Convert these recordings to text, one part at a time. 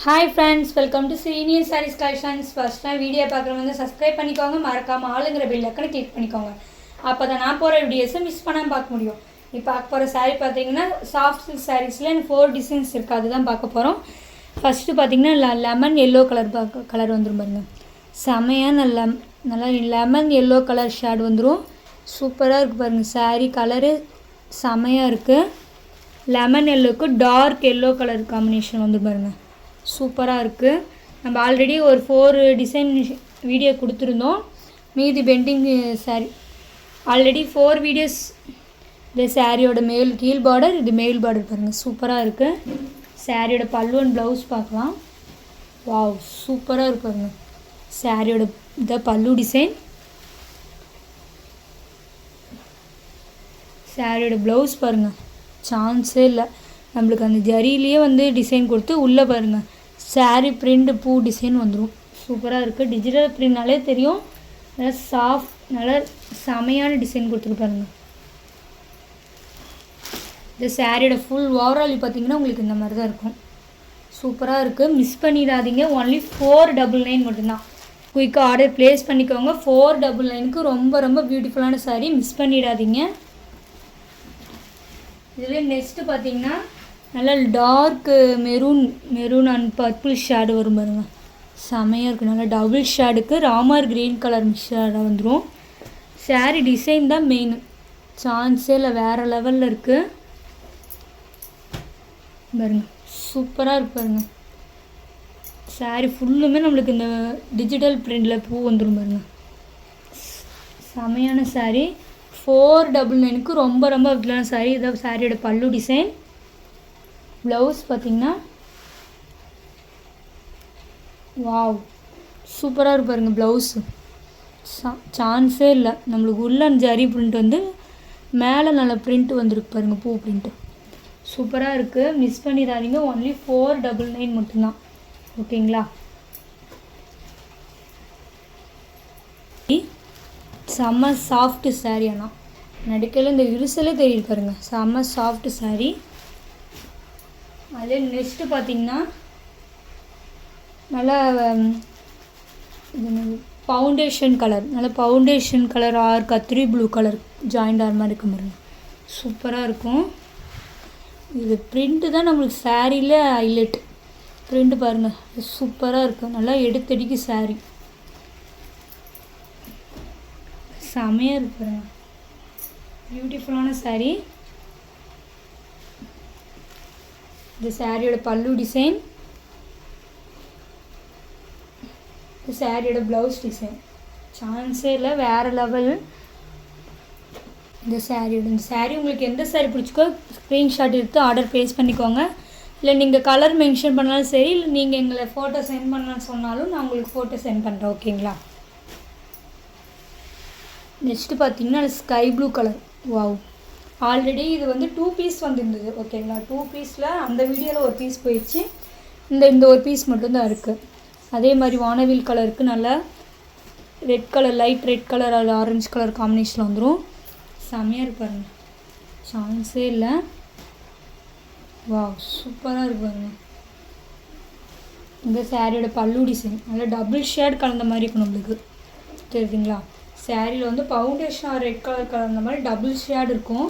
Hi friends, welcome to Senior Sarees Collections. First time video பார்க்குறவங்க subscribe பண்ணிக்கோங்க, மறக்காம ஆளுங்கற bell ஐகானை கிளிக் பண்ணிக்கோங்க. அப்பதான் நான் போற வீடியோஸை மிஸ் பண்ணாம பார்க்க முடியும். இப்போ பார்க்க போற saree பாத்தீங்கன்னா soft silk sareesல 4 டிசைன்ஸ் இருக்கு, அதுதான் பார்க்க போறோம். ஃபர்ஸ்ட் பாத்தீங்கன்னா லெமன் yellow கலர் வந்துரும் பாருங்க. செமையா நல்ல லெமன் yellow கலர் ஷேட் வந்துரும். சூப்பரா இருக்கு பாருங்க, saree கலர் செமையா இருக்கு. லெமன் yellowக்கு டார்க் yellow கலர் காம்பினேஷன் வந்து பாருங்க. சூப்பரா இருக்கு. நம்ம ஆல்ரெடி ஒரு 4 டிசைன் வீடியோ கொடுத்திருந்தோம். மீதி பெண்டிங் saree ஆல்ரெடி 4 வீடியோஸ். இந்த சாரியோட மேல் கீழ் பார்டர், இது மேல் பார்டர் பாருங்க, சூப்பரா இருக்கு. சாரியோட பல்லு அண்ட் ப்ளவுஸ் பார்க்கலாம். வாவ், சூப்பரா இருக்கு பாருங்க. சாரியோட இந்த பல்லு டிசைன், சாரியோட ப்ளவுஸ் பாருங்க, சான்ஸே இல்லை. நம்மளுக்கு அந்த ஜரியிலேயே வந்து டிசைன் கொடுத்து உள்ளே பாருங்க saree print பூ டிசைன் வந்துடும். சூப்பராக இருக்குது. டிஜிட்டல் பிரிண்ட்னாலே தெரியும், நல்லா சாஃப்ட், நல்லா செமையான டிசைன் கொடுத்துருப்பாருங்க. இந்த சாரியோட ஃபுல் ஓவரால் பார்த்தீங்கன்னா உங்களுக்கு இந்த மாதிரி தான் இருக்கும். சூப்பராக இருக்குது, மிஸ் பண்ணிடாதீங்க. ஒன்லி 499 மட்டும்தான். குயிக்காக ஆர்டர் ப்ளேஸ் பண்ணிக்கோங்க. 499க்கு ரொம்ப ரொம்ப பியூட்டிஃபுல்லான சாரீ, மிஸ் பண்ணிடாதீங்க. இதில் நெக்ஸ்ட்டு பார்த்தீங்கன்னா நல்லா dark maroon and purple shade வரும் பாருங்க, செமையாக இருக்குது. நல்லா டபுள் ஷேடுக்கு ராமர் க்ரீன் கலர் ஷேடாக வந்துடும். சாரீ டிசைன் தான் மெயின், சான்ஸே இல்லை, வேறு லெவலில் இருக்குது பாருங்க. சூப்பராக இருக்கு பாருங்க. சாரீ ஃபுல்லுமே நம்மளுக்கு இந்த டிஜிட்டல் பிரிண்டில் பூ வந்துடும் பாருங்க, செமையான சாரீ. 499க்கு ரொம்ப ரொம்ப விடலான சாரீ. இதான் சாரியோட பல்லு டிசைன். ப்ளவுஸ் பார்த்தீங்கன்னா வாவ், சூப்பராக இருக்கு பாருங்க. ப்ளவுஸு சான்ஸே இல்லை. நம்மளுக்கு உள்ள ஜரி பிரிண்ட் வந்து மேலே நல்ல பிரிண்ட் வந்துருக்கு பாருங்க, பூ பிரிண்ட்டு. சூப்பராக இருக்குது, மிஸ் பண்ணிடாதீங்க. ஒன்லி 499 மட்டும்தான். ஓகேங்களா? செம்ம சாஃப்ட் சாரீ. ஆனால் நடுக்கையில் இந்த விரிசலே தெரியுது பாருங்க, செம்ம சாஃப்ட் சாரீ. அதே நெக்ஸ்ட்டு பார்த்தீங்கன்னா நல்லா இது ஃபவுண்டேஷன் கலர், நல்லா ஃபவுண்டேஷன் கலர் ஆர் கத்திரி ப்ளூ கலர் ஜாயிண்ட் ஆர் மாதிரி இருக்கும் பாருங்க, சூப்பராக இருக்கும். இது பிரிண்ட்டு தான் நம்மளுக்கு சாரியில் ஹைலைட். பிரிண்ட்டு பாருங்கள், சூப்பராக இருக்கும். நல்லா எடுத்தடிக்கு சாரீ செமையாக இருக்கு பாருங்க, பியூட்டிஃபுல்லான சாரீ. இந்த சாரியோட பல்லு டிசைன், இந்த சாரியோட ப்ளவுஸ் டிசைன் சான்ஸே இல்லை, வேறு லெவல். இந்த சாரீ உங்களுக்கு எந்த சாரீ பிடிச்சிக்கோ ஸ்க்ரீன்ஷாட் எடுத்து ஆர்டர் ப்ளேஸ் பண்ணிக்கோங்க. இல்லை நீங்கள் கலர் மென்ஷன் பண்ணாலும் சரி, இல்லை நீங்கள் எங்களை ஃபோட்டோ சென்ட் பண்ணலான்னு சொன்னாலும் நான் உங்களுக்கு ஃபோட்டோ சென்ட் பண்ணுறேன். ஓகேங்களா? நெக்ஸ்ட்டு பார்த்தீங்கன்னா sky blue colour. Wow, already இது வந்து 2 பீஸ் வந்துருந்தது. ஓகேங்களா? 2 பீஸில் அந்த வீடியோவில் ஒரு பீஸ் போயிடுச்சு, இந்த ஒரு பீஸ் மட்டும்தான் இருக்குது. அதே மாதிரி வானவில் கலருக்கு நல்லா red colour, light red colour அது ஆரஞ்சு கலர் காம்பினேஷனில் வந்துடும். செம்மையாக இருப்பாருங்க, சான்ஸே இல்லை. வாவ், சூப்பராக இருப்பாருங்க. இந்த சாரியோட பல்லு டிசைன் நல்லா டபுள் ஷேட் கலந்த மாதிரி இருக்கும் நம்மளுக்கு, தெரியுதுங்களா? சாரியில் வந்து ஃபவுண்டேஷன் ரெட் கலர் கலந்த மாதிரி டபுள் ஷேட் இருக்கும்.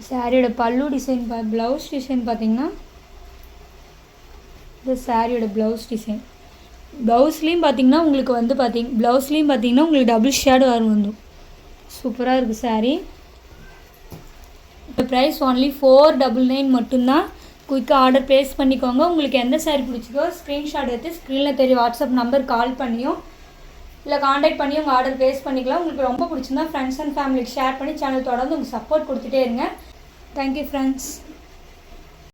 சாரியோட பல்லு டிசைன் ப்ளவுஸ் டிசைன் பார்த்தீங்கன்னா இந்த சாரியோட ப்ளவுஸ் டிசைன். ப்ளவுஸ்லேயும் பார்த்தீங்கன்னா உங்களுக்கு வந்து ப்ளவுஸ்லேயும் பார்த்தீங்கன்னா உங்களுக்கு டபுள் ஷேடு வந்துடும். சூப்பராக இருக்குது சாரீ. இந்த ப்ரைஸ் ஒன்லி 499 மட்டும்தான். குயிக்காக ஆர்டர் ப்ளேஸ் பண்ணிக்கோங்க. உங்களுக்கு எந்த சாரீ பிடிச்சிக்கோ ஸ்க்ரீன்ஷாட் எடுத்து ஸ்க்ரீனில் தெரிய வாட்ஸ்அப் நம்பர் கால் பண்ணியும் இல்லை காண்டாக்ட் பண்ணி உங்கள் ஆர்டர் ப்ளேஸ் பண்ணிக்கலாம். உங்களுக்கு ரொம்ப பிடிச்சிருந்தா ஃப்ரெண்ட்ஸ் அண்ட் ஃபேமிலிக்கு ஷேர் பண்ணி சேனல் தொடர்ந்து உங்கள் சப்போர்ட் கொடுத்துட்டே இருங்க. Thank you friends.